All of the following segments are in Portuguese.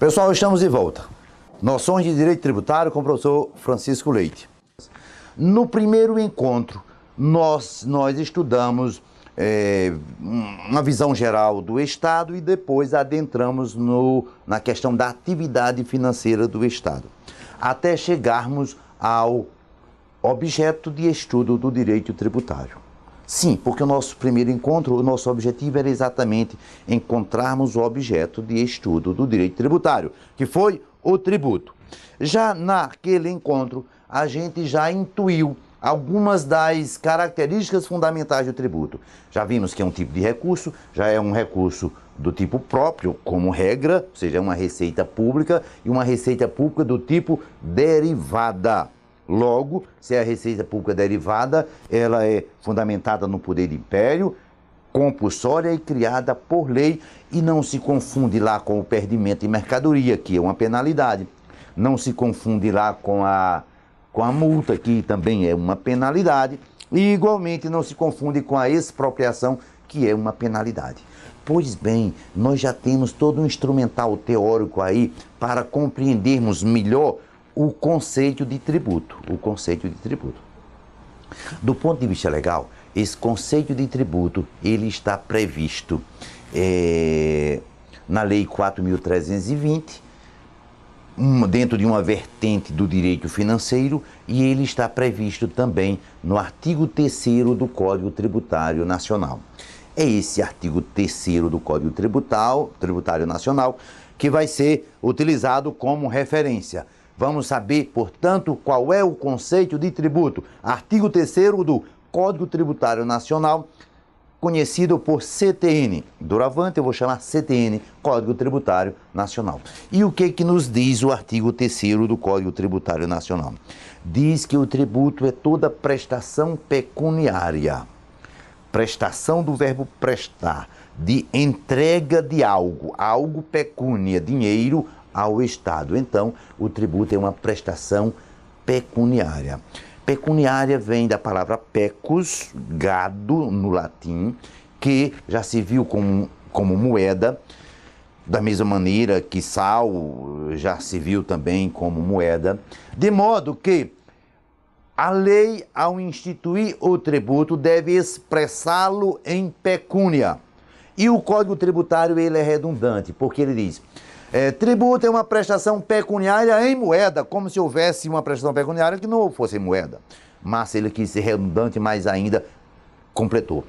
Pessoal, estamos de volta. Noções de Direito Tributário com o professor Francisco Leite. No primeiro encontro, nós estudamos uma visão geral do Estado e depois adentramos na questão da atividade financeira do Estado, até chegarmos ao objeto de estudo do direito tributário. Sim, porque o nosso primeiro encontro, o nosso objetivo era exatamente encontrarmos o objeto de estudo do direito tributário, que foi o tributo. Já naquele encontro, a gente já intuiu algumas das características fundamentais do tributo. Já vimos que é um tipo de recurso, já é um recurso do tipo próprio, como regra, ou seja, é uma receita pública e uma receita pública do tipo derivada. Logo, se é a receita pública derivada, ela é fundamentada no poder do império, compulsória e criada por lei, e não se confunde lá com o perdimento de mercadoria, que é uma penalidade. Não se confunde lá com a multa, que também é uma penalidade. E igualmente não se confunde com a expropriação, que é uma penalidade. Pois bem, nós já temos todo um instrumental teórico aí para compreendermos melhor o conceito de tributo. Do ponto de vista legal, esse conceito de tributo, ele está previsto na Lei 4.320, dentro de uma vertente do direito financeiro, e ele está previsto também no artigo 3º do Código Tributário Nacional. É esse artigo 3º do Código Tributário Nacional que vai ser utilizado como referência. Vamos saber, portanto, qual é o conceito de tributo. Artigo 3º do Código Tributário Nacional, conhecido por CTN. Doravante eu vou chamar CTN, Código Tributário Nacional. E o que nos diz o artigo 3º do Código Tributário Nacional? Diz que o tributo é toda prestação pecuniária. Prestação do verbo prestar, de entrega de algo pecúnia, dinheiro, ao Estado. Então, o tributo é uma prestação pecuniária. Pecuniária vem da palavra pecus, gado no latim, que já se viu como moeda, da mesma maneira que sal já se viu também como moeda, de modo que a lei, ao instituir o tributo, deve expressá-lo em pecúnia. E o Código Tributário ele é redundante, porque ele diz: tributo é uma prestação pecuniária em moeda, como se houvesse uma prestação pecuniária que não fosse em moeda. Mas ele quis ser redundante, mas ainda completou.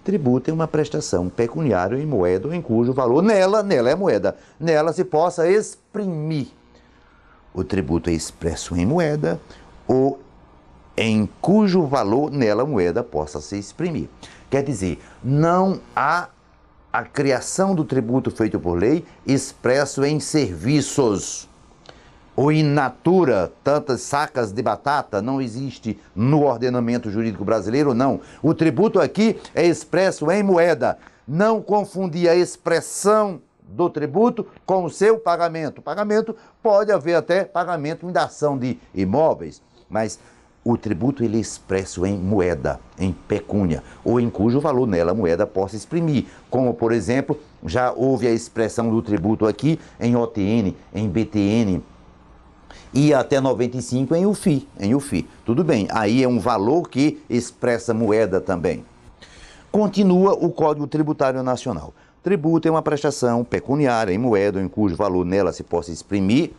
Tributo é uma prestação pecuniária em moeda, em cujo valor, nela é moeda, nela se possa exprimir. O tributo é expresso em moeda ou em cujo valor nela a moeda possa se exprimir. Quer dizer, não há a criação do tributo feito por lei expresso em serviços ou in natura, tantas sacas de batata, não existe no ordenamento jurídico brasileiro, não. O tributo aqui é expresso em moeda. Não confundir a expressão do tributo com o seu pagamento. Pagamento pode haver até pagamento em dação de imóveis, mas o tributo ele é expresso em moeda, em pecúnia, ou em cujo valor nela a moeda possa exprimir. Como, por exemplo, já houve a expressão do tributo aqui em OTN, em BTN, e até 95 em UFI. Tudo bem, aí é um valor que expressa moeda também. Continua o Código Tributário Nacional. Tributo é uma prestação pecuniária em moeda, ou em cujo valor nela se possa exprimir,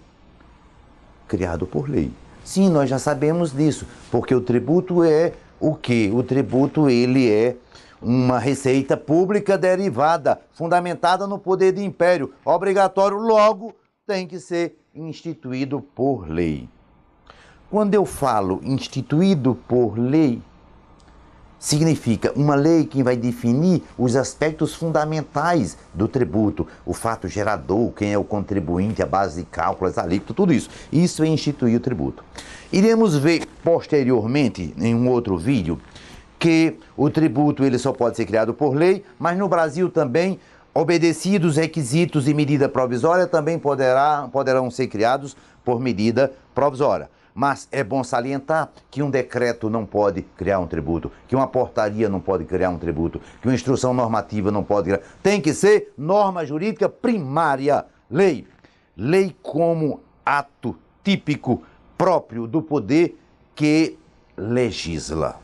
criado por lei. Sim, nós já sabemos disso, porque o tributo é o quê? O tributo ele é uma receita pública derivada, fundamentada no poder do império, obrigatório, logo tem que ser instituído por lei. Quando eu falo instituído por lei, significa uma lei que vai definir os aspectos fundamentais do tributo, o fato gerador, quem é o contribuinte, a base de cálculo, as alíquotas, tudo isso. Isso é instituir o tributo. Iremos ver posteriormente, em um outro vídeo, que o tributo ele só pode ser criado por lei, mas no Brasil também, obedecidos requisitos e medida provisória, também poderão ser criados por medida provisória. Mas é bom salientar que um decreto não pode criar um tributo, que uma portaria não pode criar um tributo, que uma instrução normativa não pode criar. Tem que ser norma jurídica primária, lei. lei como ato típico próprio do poder que legisla.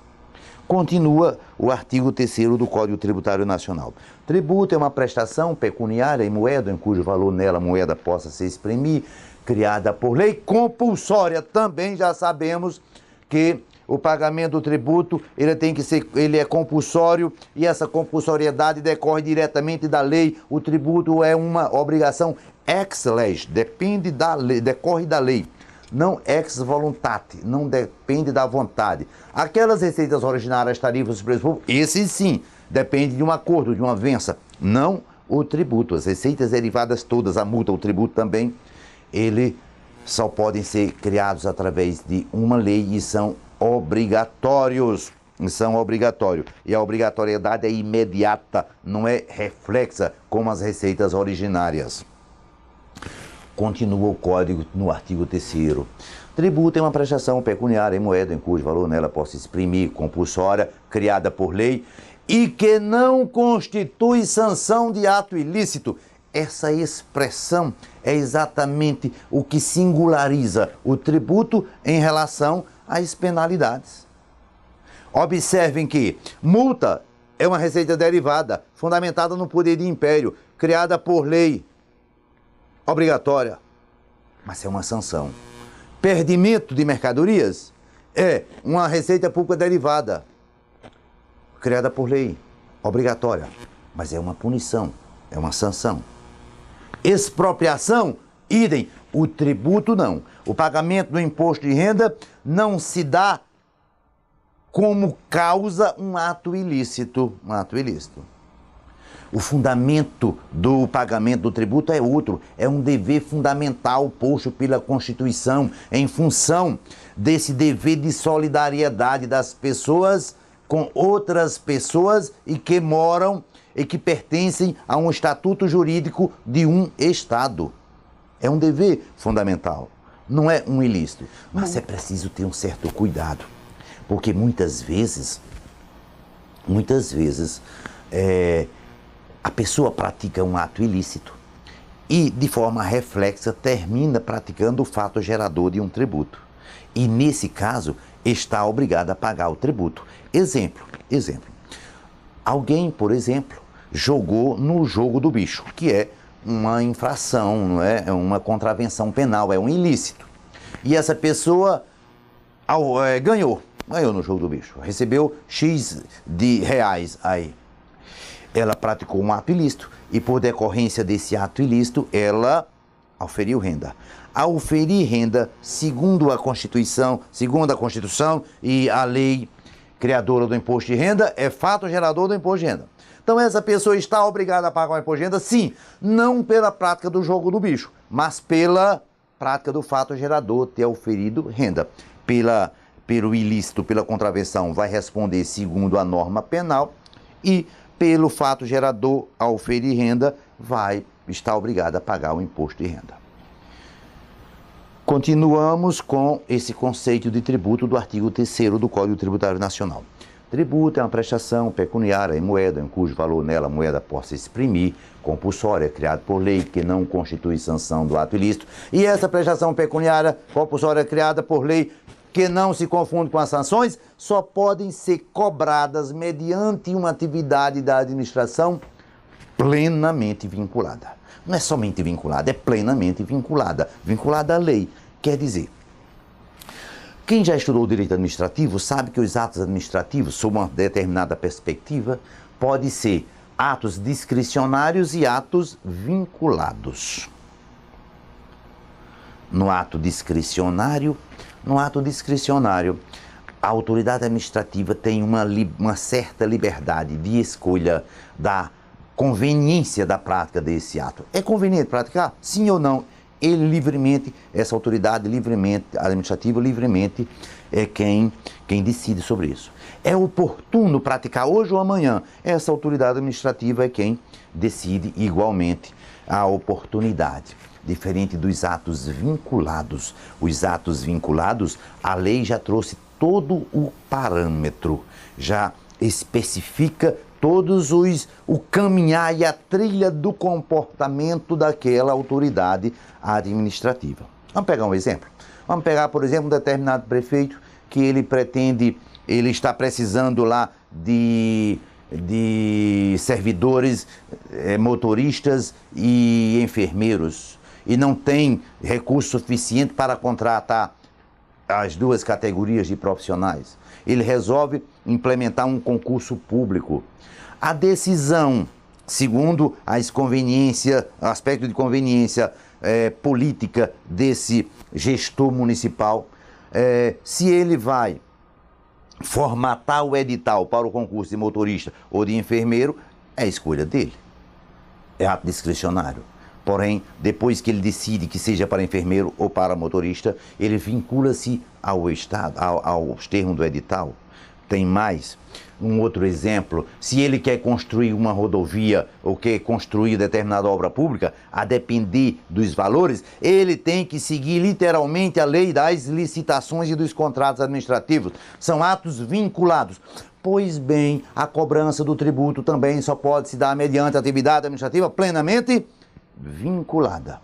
Continua o artigo 3º do Código Tributário Nacional. Tributo é uma prestação pecuniária em moeda, em cujo valor nela a moeda possa se exprimir, criada por lei compulsória. Também já sabemos que o pagamento do tributo ele é compulsório e essa compulsoriedade decorre diretamente da lei. O tributo é uma obrigação ex lege, depende da lei, decorre da lei. Não ex voluntate, não depende da vontade. Aquelas receitas originárias, tarifas, preços públicos, esse sim, depende de um acordo, de uma avença. Não o tributo. As receitas derivadas todas, a multa, o tributo também, ele só podem ser criados através de uma lei e são obrigatórios. São obrigatórios. E a obrigatoriedade é imediata, não é reflexa como as receitas originárias. Continua o Código no artigo 3º. Tributo é uma prestação pecuniária em moeda em cujo valor nela possa exprimir, compulsória, criada por lei e que não constitui sanção de ato ilícito. Essa expressão é exatamente o que singulariza o tributo em relação às penalidades. Observem que multa é uma receita derivada, fundamentada no poder de império, criada por lei, obrigatória, mas é uma sanção. Perdimento de mercadorias é uma receita pública derivada, criada por lei, obrigatória, mas é uma punição, é uma sanção. Expropriação, idem, o tributo não. O pagamento do imposto de renda não se dá como causa um ato ilícito, O fundamento do pagamento do tributo é outro, é um dever fundamental posto pela Constituição em função desse dever de solidariedade das pessoas com outras pessoas e que moram e que pertencem a um estatuto jurídico de um Estado. É um dever fundamental, não é um ilícito. Mas é preciso ter um certo cuidado, porque muitas vezes, a pessoa pratica um ato ilícito e, de forma reflexa, termina praticando o fato gerador de um tributo. E, nesse caso, está obrigado a pagar o tributo. Exemplo. Alguém, por exemplo, jogou no jogo do bicho, que é uma infração, não é? É uma contravenção penal, é um ilícito. E essa pessoa ganhou no jogo do bicho, recebeu X de reais aí. Ela praticou um ato ilícito e, por decorrência desse ato ilícito, ela auferiu renda. Ao oferir renda, segundo a Constituição e a lei criadora do imposto de renda, é fato gerador do imposto de renda. Então, essa pessoa está obrigada a pagar o imposto de renda, sim, não pela prática do jogo do bicho, mas pela prática do fato gerador ter oferido renda. Pelo ilícito, pela contravenção, vai responder segundo a norma penal e pelo fato gerador, ao oferir renda, vai estar obrigado a pagar o imposto de renda. Continuamos com esse conceito de tributo do artigo 3º do Código Tributário Nacional. Tributo é uma prestação pecuniária em moeda, em cujo valor nela a moeda possa exprimir, compulsória, criada por lei, que não constitui sanção do ato ilícito. E essa prestação pecuniária compulsória criada por lei, que não se confunde com as sanções, só podem ser cobradas mediante uma atividade da administração plenamente vinculada. Não é somente vinculada, é plenamente vinculada. Vinculada à lei. Quer dizer, quem já estudou o direito administrativo sabe que os atos administrativos, sob uma determinada perspectiva, podem ser atos discricionários e atos vinculados. No ato discricionário, a autoridade administrativa tem uma certa liberdade de escolha da conveniência da prática desse ato. É conveniente praticar? Sim ou não? Ele livremente, essa autoridade administrativa livremente é quem decide sobre isso. É oportuno praticar hoje ou amanhã? Essa autoridade administrativa é quem decide igualmente a oportunidade. Diferente dos atos vinculados. Os atos vinculados, a lei já trouxe todo o parâmetro, já especifica o caminhar e a trilha do comportamento daquela autoridade administrativa. Vamos pegar um exemplo. Vamos pegar, por exemplo, um determinado prefeito que ele está precisando lá de servidores, motoristas e enfermeiros, e não tem recurso suficiente para contratar as duas categorias de profissionais. Ele resolve implementar um concurso público. A decisão, segundo o aspecto de conveniência política desse gestor municipal, se ele vai formatar o edital para o concurso de motorista ou de enfermeiro, é escolha dele. É ato discricionário. Porém, depois que ele decide que seja para enfermeiro ou para motorista, ele vincula-se ao Estado, aos termos do edital. Tem mais um outro exemplo: se ele quer construir uma rodovia ou quer construir determinada obra pública, a depender dos valores, ele tem que seguir literalmente a lei das licitações e dos contratos administrativos. São atos vinculados. Pois bem, a cobrança do tributo também só pode se dar mediante atividade administrativa plenamente vinculada.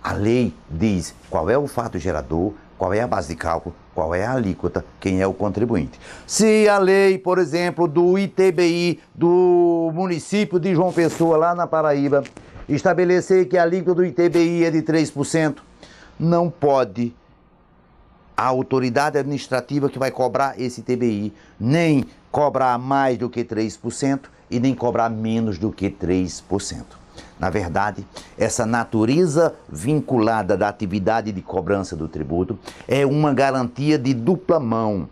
A lei diz qual é o fato gerador, qual é a base de cálculo, qual é a alíquota, quem é o contribuinte. Se a lei, por exemplo, do ITBI do município de João Pessoa, lá na Paraíba, estabelecer que a alíquota do ITBI é de 3%, não pode a autoridade administrativa que vai cobrar esse ITBI nem cobrar mais do que 3% e nem cobrar menos do que 3%. Na verdade, essa natureza vinculada da atividade de cobrança do tributo é uma garantia de dupla mão,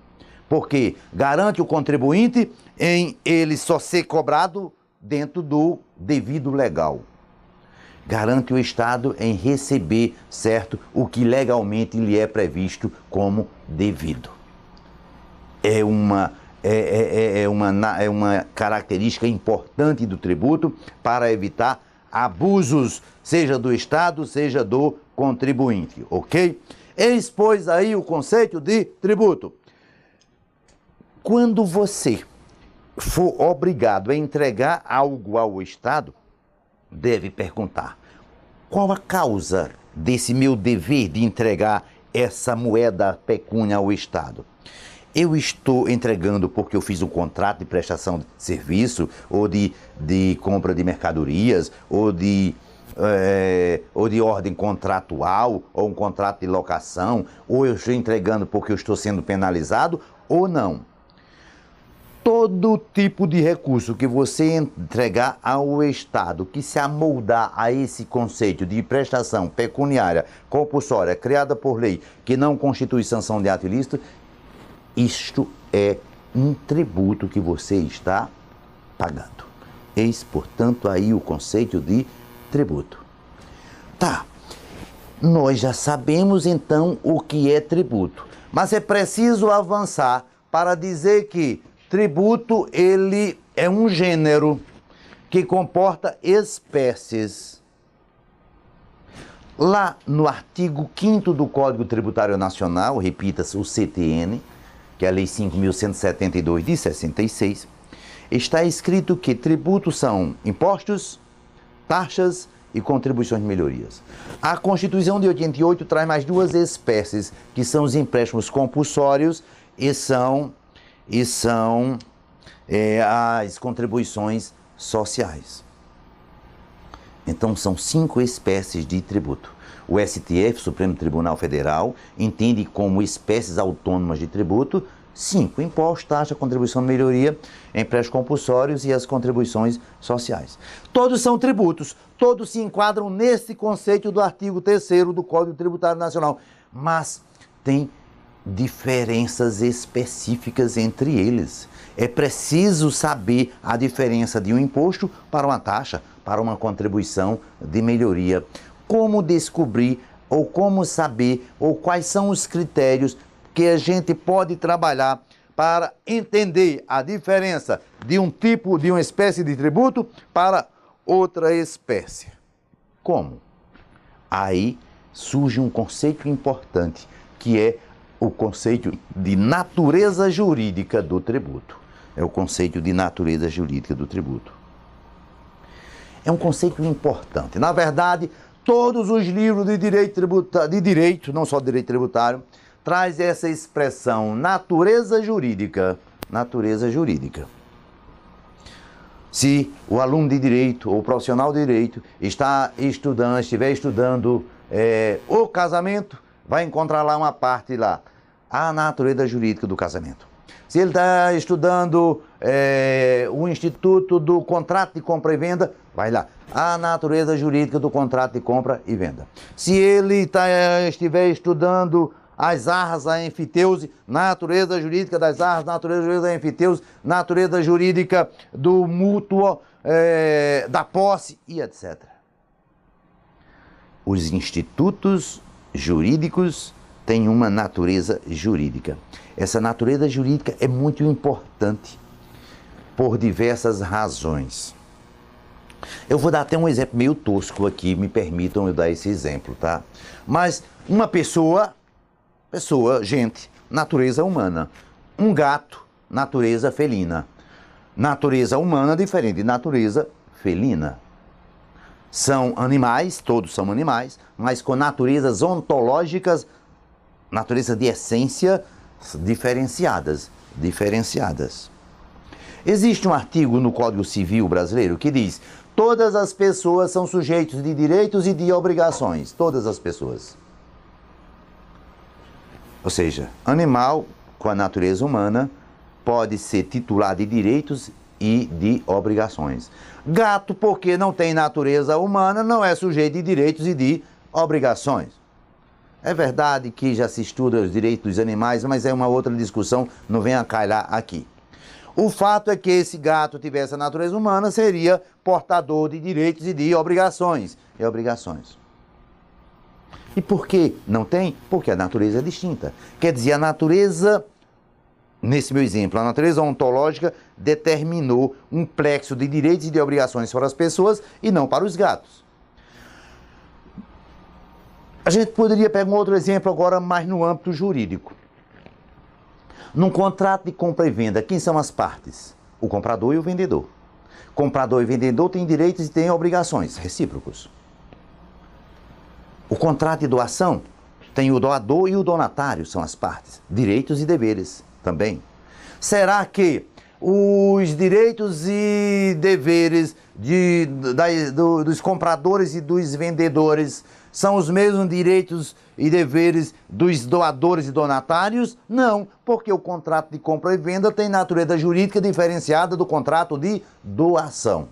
porque garante o contribuinte em ele só ser cobrado dentro do devido legal. Garante o Estado em receber, certo, o que legalmente lhe é previsto como devido. É uma característica importante do tributo para evitar abusos, seja do Estado, seja do contribuinte, ok? Eis, pois, aí o conceito de tributo. Quando você for obrigado a entregar algo ao Estado, deve perguntar: qual a causa desse meu dever de entregar essa moeda pecúnia ao Estado? Eu estou entregando porque eu fiz um contrato de prestação de serviço, ou de compra de mercadorias, ou de ordem contratual, ou um contrato de locação, ou eu estou entregando porque eu estou sendo penalizado, ou não. Todo tipo de recurso que você entregar ao Estado, que se amoldar a esse conceito de prestação pecuniária compulsória criada por lei, que não constitui sanção de ato ilícito, isto é um tributo que você está pagando. Eis, portanto, aí o conceito de tributo. Tá, nós já sabemos então o que é tributo, mas é preciso avançar para dizer que tributo, ele é um gênero que comporta espécies. Lá no artigo 5º do Código Tributário Nacional, repita-se o CTN, que é a Lei 5.172 de 66, está escrito que tributos são impostos, taxas e contribuições de melhorias. A Constituição de 88 traz mais duas espécies, que são os empréstimos compulsórios e são as contribuições sociais. Então, são 5 espécies de tributo. O STF, Supremo Tribunal Federal, entende como espécies autônomas de tributo 5: impostos, taxa, contribuição de melhoria, empréstimos compulsórios e as contribuições sociais. Todos são tributos, todos se enquadram nesse conceito do artigo 3º do Código Tributário Nacional, mas tem diferenças específicas entre eles. É preciso saber a diferença de um imposto para uma taxa, para uma contribuição de melhoria. Como descobrir, ou como saber, ou quais são os critérios que a gente pode trabalhar para entender a diferença de um tipo, de uma espécie de tributo para outra espécie? Como? Aí surge um conceito importante, que é o conceito de natureza jurídica do tributo. é o conceito de natureza jurídica do tributo. É um conceito importante. Na verdade, todos os livros de direito, não só de direito tributário, traz essa expressão natureza jurídica. Natureza jurídica. Se o aluno de direito ou o profissional de direito estiver estudando o casamento, vai encontrar lá uma parte lá, a natureza jurídica do casamento. Se ele está estudando o Instituto do Contrato de Compra e Venda, vai lá, a natureza jurídica do contrato de compra e venda. Se ele estiver estudando as arras da enfiteuse, natureza jurídica das arras, natureza jurídica da enfiteuse, natureza jurídica do mútuo, da posse e etc. Os institutos jurídicos têm uma natureza jurídica. Essa natureza jurídica é muito importante por diversas razões. Eu vou dar até um exemplo meio tosco aqui, me permitam eu dar esse exemplo, tá? Mas uma pessoa, gente, natureza humana. Um gato, natureza felina. Natureza humana diferente de natureza felina. São animais, todos são animais, mas com naturezas ontológicas, natureza de essência diferenciadas. Existe um artigo no Código Civil brasileiro que diz: todas as pessoas são sujeitos de direitos e de obrigações. Todas as pessoas. Ou seja, animal com a natureza humana pode ser titular de direitos e de obrigações. Gato, porque não tem natureza humana, não é sujeito de direitos e de obrigações. É verdade que já se estuda os direitos dos animais, mas é uma outra discussão, não venha calhar aqui. O fato é que esse gato tivesse a natureza humana, seria portador de direitos e de obrigações. E por que não tem? Porque a natureza é distinta. Quer dizer, a natureza, nesse meu exemplo, a natureza ontológica determinou um plexo de direitos e de obrigações para as pessoas e não para os gatos. A gente poderia pegar um outro exemplo agora mais no âmbito jurídico. Num contrato de compra e venda, quem são as partes? O comprador e o vendedor. Comprador e vendedor têm direitos e têm obrigações recíprocos. O contrato de doação tem o doador e o donatário, são as partes. Direitos e deveres também. Será que os direitos e deveres dos compradores e dos vendedores são os mesmos direitos e deveres dos doadores e donatários? Não, porque o contrato de compra e venda tem natureza jurídica diferenciada do contrato de doação.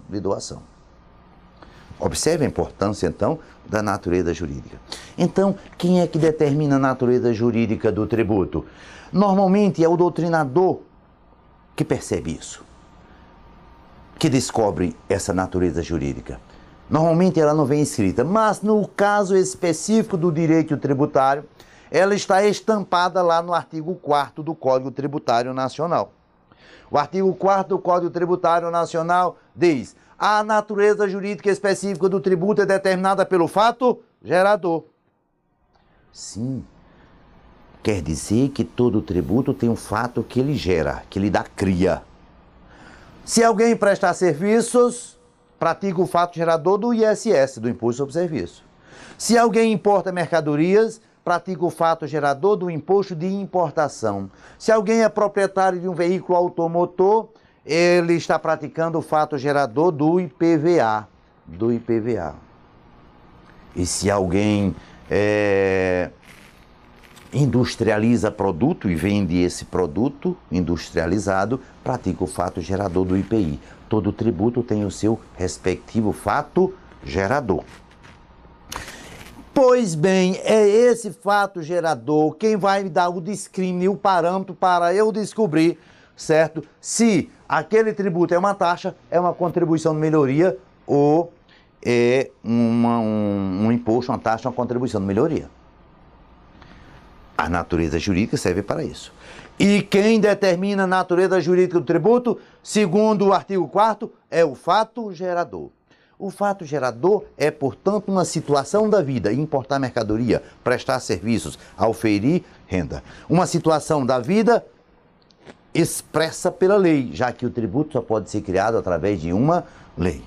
Observe a importância, então, da natureza jurídica. Então, quem é que determina a natureza jurídica do tributo? Normalmente é o doutrinador que percebe isso, que descobre essa natureza jurídica. Normalmente ela não vem escrita, mas no caso específico do direito tributário, ela está estampada lá no artigo 4º do Código Tributário Nacional. O artigo 4º do Código Tributário Nacional diz: a natureza jurídica específica do tributo é determinada pelo fato gerador. Sim, quer dizer que todo tributo tem um fato que ele gera, que ele dá cria. Se alguém prestar serviços, pratica o fato gerador do ISS, do Imposto sobre Serviço. Se alguém importa mercadorias, pratica o fato gerador do Imposto de Importação. Se alguém é proprietário de um veículo automotor, ele está praticando o fato gerador do IPVA. E se alguém industrializa produto e vende esse produto industrializado, pratica o fato gerador do IPI. Todo tributo tem o seu respectivo fato gerador. Pois bem, é esse fato gerador quem vai me dar o discrimínio, o parâmetro para eu descobrir, certo? Se aquele tributo é uma taxa, é uma contribuição de melhoria ou é um imposto, uma taxa, uma contribuição de melhoria. A natureza jurídica serve para isso. E quem determina a natureza jurídica do tributo, segundo o artigo 4º, é o fato gerador. O fato gerador é, portanto, uma situação da vida: importar mercadoria, prestar serviços, auferir renda. Uma situação da vida expressa pela lei, já que o tributo só pode ser criado através de uma lei.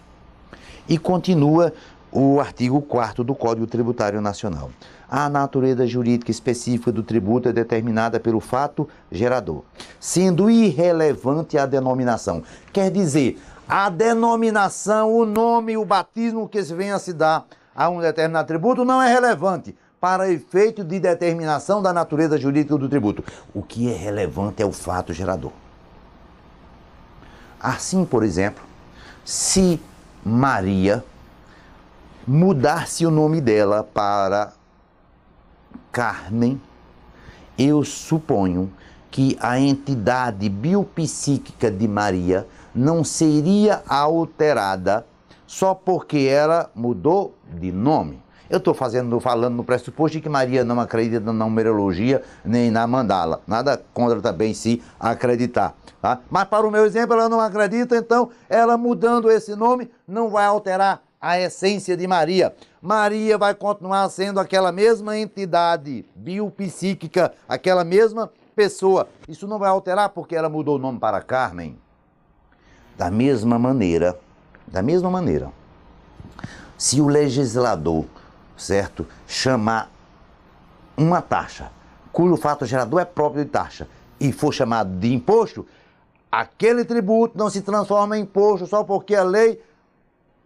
E continua o artigo 4º do Código Tributário Nacional. A natureza jurídica específica do tributo é determinada pelo fato gerador, sendo irrelevante a denominação. Quer dizer, a denominação, o nome, o batismo que se venha a se dar a um determinado tributo não é relevante para efeito de determinação da natureza jurídica do tributo. O que é relevante é o fato gerador. Assim, por exemplo, se Maria mudasse o nome dela para Carmen, eu suponho que a entidade biopsíquica de Maria não seria alterada só porque ela mudou de nome. Eu estou falando no pressuposto de que Maria não acredita na numerologia nem na mandala. Nada contra também se acreditar. Tá? Mas para o meu exemplo, ela não acredita, então ela mudando esse nome não vai alterar a essência de Maria. Maria vai continuar sendo aquela mesma entidade biopsíquica, aquela mesma pessoa. Isso não vai alterar porque ela mudou o nome para Carmen. Da mesma maneira, se o legislador, certo, chamar uma taxa, cujo fato gerador é próprio de taxa, e for chamado de imposto, aquele tributo não se transforma em imposto só porque a lei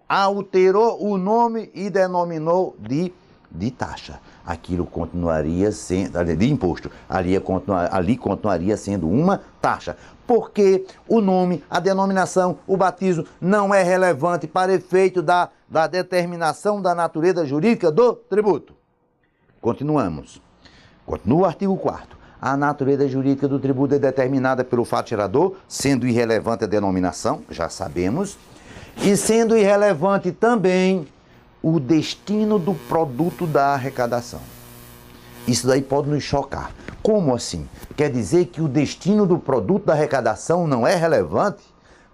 alterou o nome e denominou de taxa. Aquilo continuaria sendo, de imposto, ali continuaria sendo uma taxa. Porque o nome, a denominação, o batismo não é relevante para efeito da determinação da natureza jurídica do tributo. Continuamos. Continua o artigo 4º. A natureza jurídica do tributo é determinada pelo fato gerador, sendo irrelevante a denominação, já sabemos, e sendo irrelevante também o destino do produto da arrecadação. Isso daí pode nos chocar. Como assim? Quer dizer que o destino do produto da arrecadação não é relevante?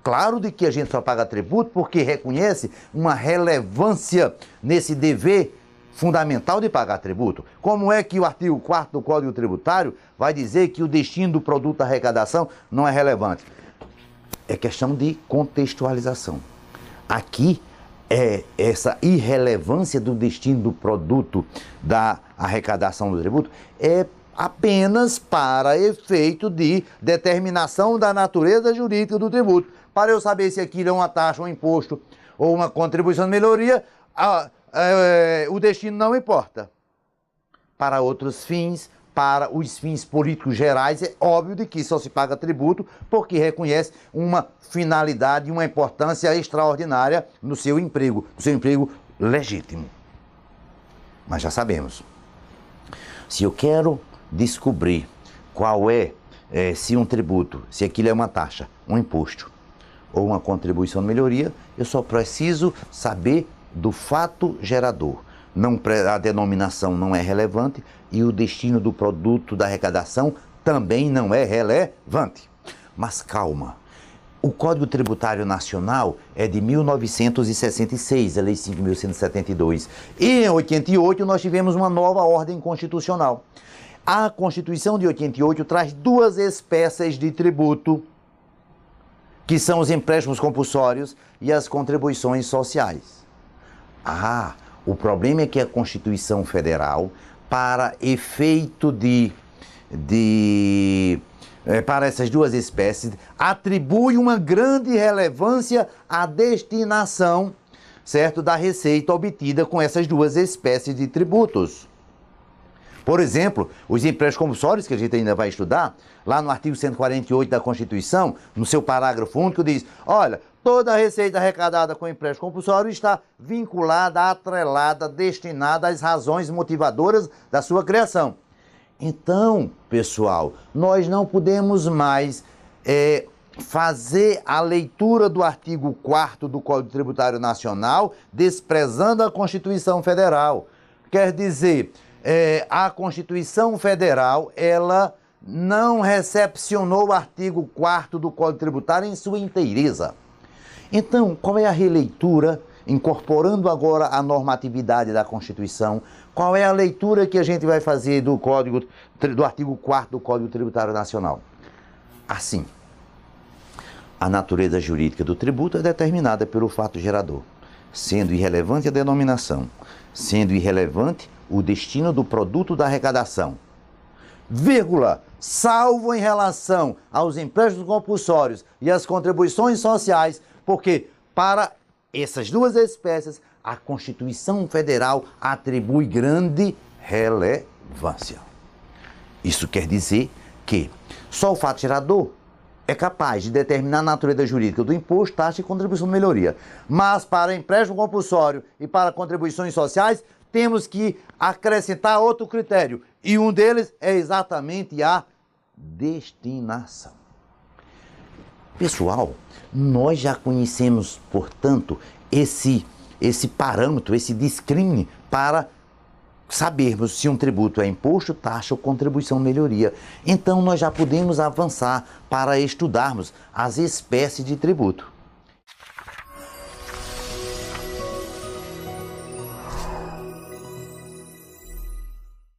Claro de que a gente só paga tributo porque reconhece uma relevância nesse dever fundamental de pagar tributo. Como é que o artigo 4º do Código Tributário vai dizer que o destino do produto da arrecadação não é relevante? É questão de contextualização. Aqui, essa irrelevância do destino do produto da arrecadação do tributo é apenas para efeito de determinação da natureza jurídica do tributo. Para eu saber se aquilo é uma taxa, um imposto ou uma contribuição de melhoria, o destino não importa. Para outros fins, para os fins políticos gerais, é óbvio de que só se paga tributo porque reconhece uma finalidade e uma importância extraordinária no seu emprego legítimo. Mas já sabemos, se eu quero descobrir qual se um tributo, se aquilo é uma taxa, um imposto ou uma contribuição de melhoria, eu só preciso saber do fato gerador. A denominação não é relevante e o destino do produto da arrecadação também não é relevante. Mas calma, o Código Tributário Nacional é de 1966, a Lei 5.172. E em 88 nós tivemos uma nova ordem constitucional. A Constituição de 88 traz duas espécies de tributo, que são os empréstimos compulsórios e as contribuições sociais. O problema é que a Constituição Federal, para efeito para essas duas espécies, atribui uma grande relevância à destinação, certo, da receita obtida com essas duas espécies de tributos. Por exemplo, os empréstimos compulsórios, que a gente ainda vai estudar, lá no artigo 148 da Constituição, no seu parágrafo único, diz: olha, toda a receita arrecadada com empréstimo compulsório está vinculada, atrelada, destinada às razões motivadoras da sua criação. Então, pessoal, nós não podemos mais fazer a leitura do artigo 4º do Código Tributário Nacional desprezando a Constituição Federal. Quer dizer, a Constituição Federal, ela não recepcionou o artigo 4º do Código Tributário em sua inteireza. Então, qual é a releitura, incorporando agora a normatividade da Constituição, qual é a leitura que a gente vai fazer do artigo 4º do Código Tributário Nacional? Assim, A natureza jurídica do tributo é determinada pelo fato gerador, sendo irrelevante a denominação, sendo irrelevante o destino do produto da arrecadação, vírgula, salvo em relação aos empréstimos compulsórios e às contribuições sociais, porque para essas duas espécies a Constituição Federal atribui grande relevância. Isso quer dizer que só o fato gerador é capaz de determinar a natureza jurídica do imposto, taxa e contribuição de melhoria. Mas para empréstimo compulsório e para contribuições sociais, temos que acrescentar outro critério. E um deles é exatamente a destinação. Pessoal, nós já conhecemos, portanto, esse parâmetro, esse discrime para sabermos se um tributo é imposto, taxa ou contribuição melhoria. Então nós já podemos avançar para estudarmos as espécies de tributo.